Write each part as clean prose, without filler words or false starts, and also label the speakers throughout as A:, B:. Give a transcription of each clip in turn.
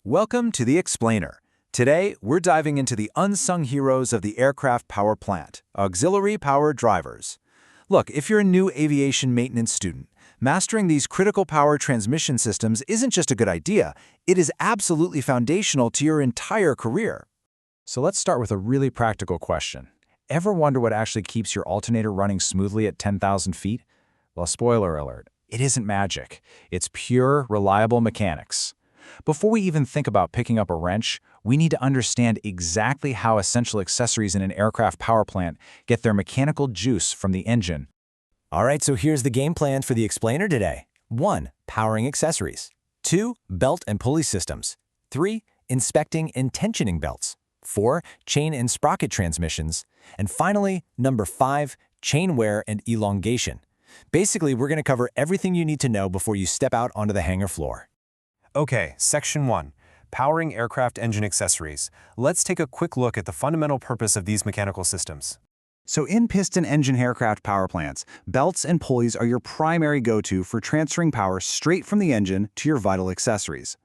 A: Welcome to the Explainer. Today, we're diving into the unsung heroes of the aircraft power plant, auxiliary power drivers. Look, if you're a new aviation maintenance student, mastering these critical power transmission systems isn't just a good idea, it is absolutely foundational to your entire career. So let's start with a really practical question. Ever wonder what actually keeps your alternator running smoothly at 10,000 feet? Well, spoiler alert, it isn't magic. It's pure, reliable mechanics. Before we even think about picking up a wrench, we need to understand exactly how essential accessories in an aircraft power plant get their mechanical juice from the engine.
B: All right, so here's the game plan for the Explainer today. 1. Powering accessories. 2. Belt and pulley systems. 3. Inspecting and tensioning belts. 4. Chain and sprocket transmissions. And finally, number 5, chain wear and elongation. Basically, we're going to cover everything you need to know before you step out onto the hangar floor.
C: Okay, Section 1. Powering aircraft engine accessories. Let's take a quick look at the fundamental purpose of these mechanical systems.
A: So in piston engine aircraft power plants, belts and pulleys are your primary go-to for transferring power straight from the engine to your vital accessories.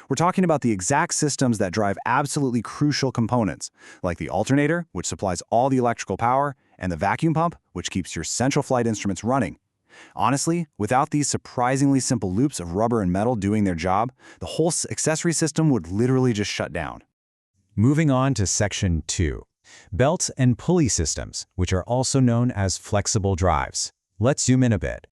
A: We're talking about the exact systems that drive absolutely crucial components, like the alternator, which supplies all the electrical power, and the vacuum pump, which keeps your central flight instruments running. Honestly, without these surprisingly simple loops of rubber and metal doing their job, the whole accessory system would literally just shut down.
D: Moving on to Section 2. Belt and pulley systems, which are also known as flexible drives. Let's zoom in a bit.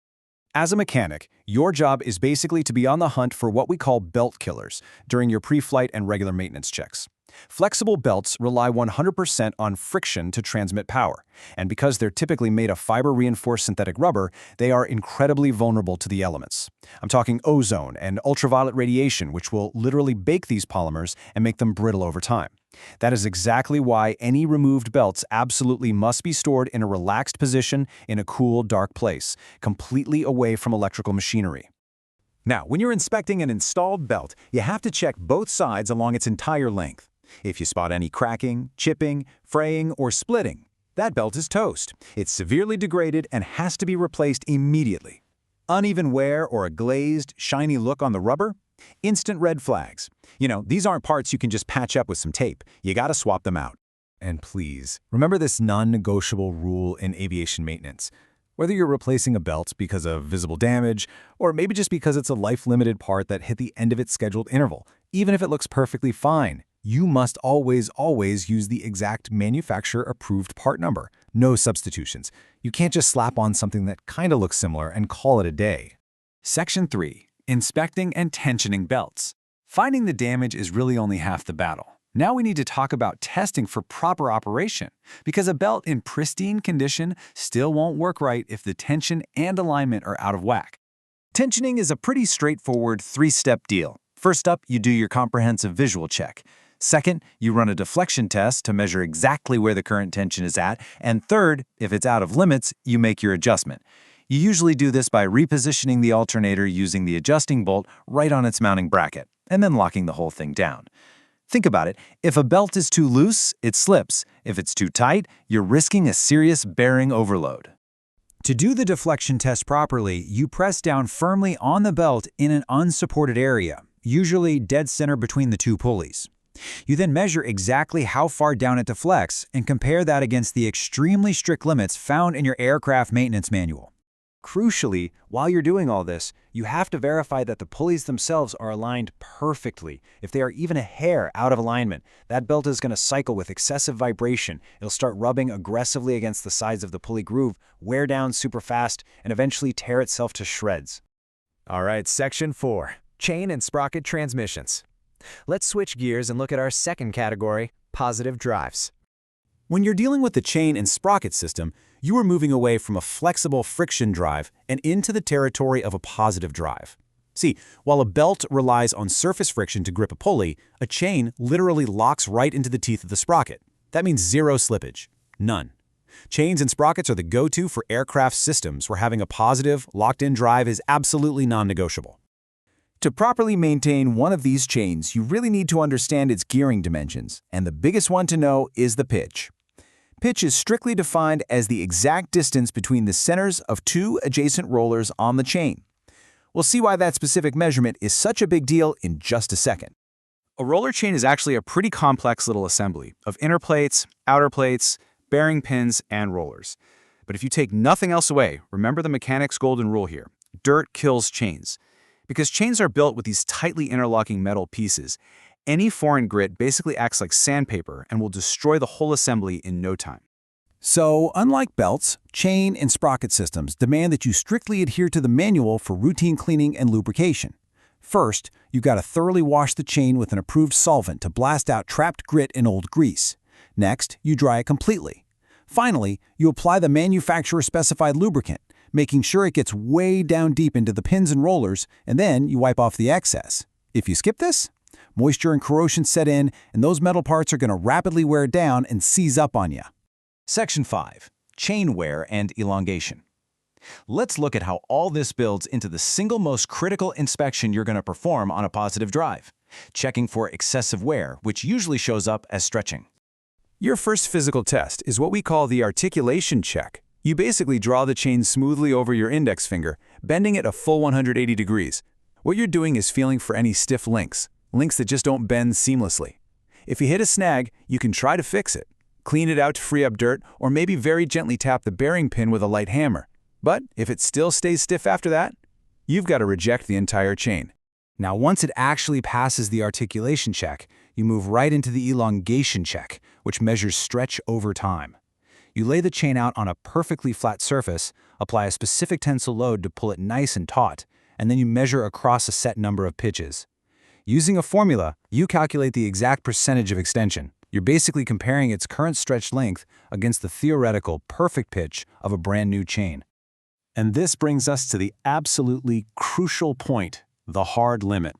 A: As a mechanic, your job is basically to be on the hunt for what we call belt killers during your pre-flight and regular maintenance checks. Flexible belts rely 100% on friction to transmit power, and because they're typically made of fiber-reinforced synthetic rubber, they are incredibly vulnerable to the elements. I'm talking ozone and ultraviolet radiation, which will literally bake these polymers and make them brittle over time. That is exactly why any removed belts absolutely must be stored in a relaxed position in a cool, dark place, completely away from electrical machinery. Now, when you're inspecting an installed belt, you have to check both sides along its entire length. If you spot any cracking, chipping, fraying, or splitting, that belt is toast. It's severely degraded and has to be replaced immediately. Uneven wear or a glazed, shiny look on the rubber? Instant red flags. These aren't parts you can just patch up with some tape. You gotta swap them out. And please, remember this non-negotiable rule in aviation maintenance. Whether you're replacing a belt because of visible damage, or maybe just because it's a life-limited part that hit the end of its scheduled interval, even if it looks perfectly fine, you must always use the exact manufacturer-approved part number. No substitutions. You can't just slap on something that kinda looks similar and call it a day. Section 3. Inspecting and tensioning belts. Finding the damage is really only half the battle. Now we need to talk about testing for proper operation, because a belt in pristine condition still won't work right if the tension and alignment are out of whack. Tensioning is a pretty straightforward 3-step deal. First up, you do your comprehensive visual check. Second, you run a deflection test to measure exactly where the current tension is at. And third, if it's out of limits, you make your adjustment. You usually do this by repositioning the alternator using the adjusting bolt right on its mounting bracket, and then locking the whole thing down. Think about it. If a belt is too loose, it slips. If it's too tight, you're risking a serious bearing overload. To do the deflection test properly, you press down firmly on the belt in an unsupported area, usually dead center between the two pulleys. You then measure exactly how far down it deflects and compare that against the extremely strict limits found in your aircraft maintenance manual. Crucially, while you're doing all this, you have to verify that the pulleys themselves are aligned perfectly. If they are even a hair out of alignment, that belt is going to cycle with excessive vibration. It'll start rubbing aggressively against the sides of the pulley groove, wear down super fast, and eventually tear itself to shreds.
B: All right, Section 4. Chain and sprocket transmissions. Let's switch gears and look at our second category, positive drives.
A: When you're dealing with the chain and sprocket system, you are moving away from a flexible friction drive and into the territory of a positive drive. See, while a belt relies on surface friction to grip a pulley, a chain literally locks right into the teeth of the sprocket. That means zero slippage. None. Chains and sprockets are the go-to for aircraft systems where having a positive, locked-in drive is absolutely non-negotiable. To properly maintain one of these chains, you really need to understand its gearing dimensions, and the biggest one to know is the pitch. Pitch is strictly defined as the exact distance between the centers of two adjacent rollers on the chain. We'll see why that specific measurement is such a big deal in just a second. A roller chain is actually a pretty complex little assembly of inner plates, outer plates, bearing pins, and rollers. But if you take nothing else away, remember the mechanic's golden rule here. Dirt kills chains. Because chains are built with these tightly interlocking metal pieces, any foreign grit basically acts like sandpaper and will destroy the whole assembly in no time.
E: So, unlike belts, chain and sprocket systems demand that you strictly adhere to the manual for routine cleaning and lubrication. First, you've got to thoroughly wash the chain with an approved solvent to blast out trapped grit and old grease. Next, you dry it completely. Finally, you apply the manufacturer-specified lubricant, making sure it gets way down deep into the pins and rollers, and then you wipe off the excess. If you skip this, moisture and corrosion set in, and those metal parts are going to rapidly wear down and seize up on you.
B: Section 5. Chain wear and elongation. Let's look at how all this builds into the single most critical inspection you're going to perform on a positive drive, checking for excessive wear, which usually shows up as stretching.
A: Your first physical test is what we call the articulation check. You basically draw the chain smoothly over your index finger, bending it a full 180 degrees. What you're doing is feeling for any stiff links that just don't bend seamlessly. If you hit a snag, you can try to fix it. Clean it out to free up dirt, or maybe very gently tap the bearing pin with a light hammer. But if it still stays stiff after that, you've got to reject the entire chain. Now, once it actually passes the articulation check, you move right into the elongation check, which measures stretch over time. You lay the chain out on a perfectly flat surface, apply a specific tensile load to pull it nice and taut, and then you measure across a set number of pitches. Using a formula, you calculate the exact percentage of extension. You're basically comparing its current stretch length against the theoretical perfect pitch of a brand new chain. And this brings us to the absolutely crucial point, the hard limit.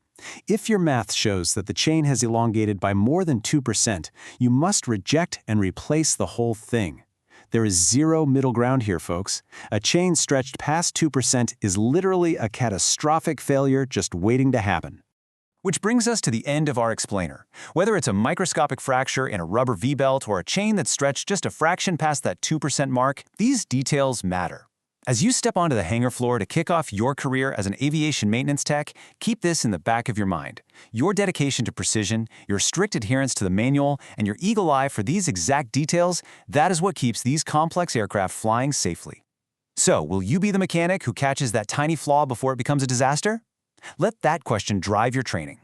A: If your math shows that the chain has elongated by more than 2%, you must reject and replace the whole thing. There is zero middle ground here, folks. A chain stretched past 2% is literally a catastrophic failure just waiting to happen. Which brings us to the end of our explainer. Whether it's a microscopic fracture in a rubber V-belt or a chain that's stretched just a fraction past that 2% mark, these details matter. As you step onto the hangar floor to kick off your career as an aviation maintenance tech, keep this in the back of your mind. Your dedication to precision, your strict adherence to the manual, and your eagle eye for these exact details, that is what keeps these complex aircraft flying safely. So, will you be the mechanic who catches that tiny flaw before it becomes a disaster? Let that question drive your training.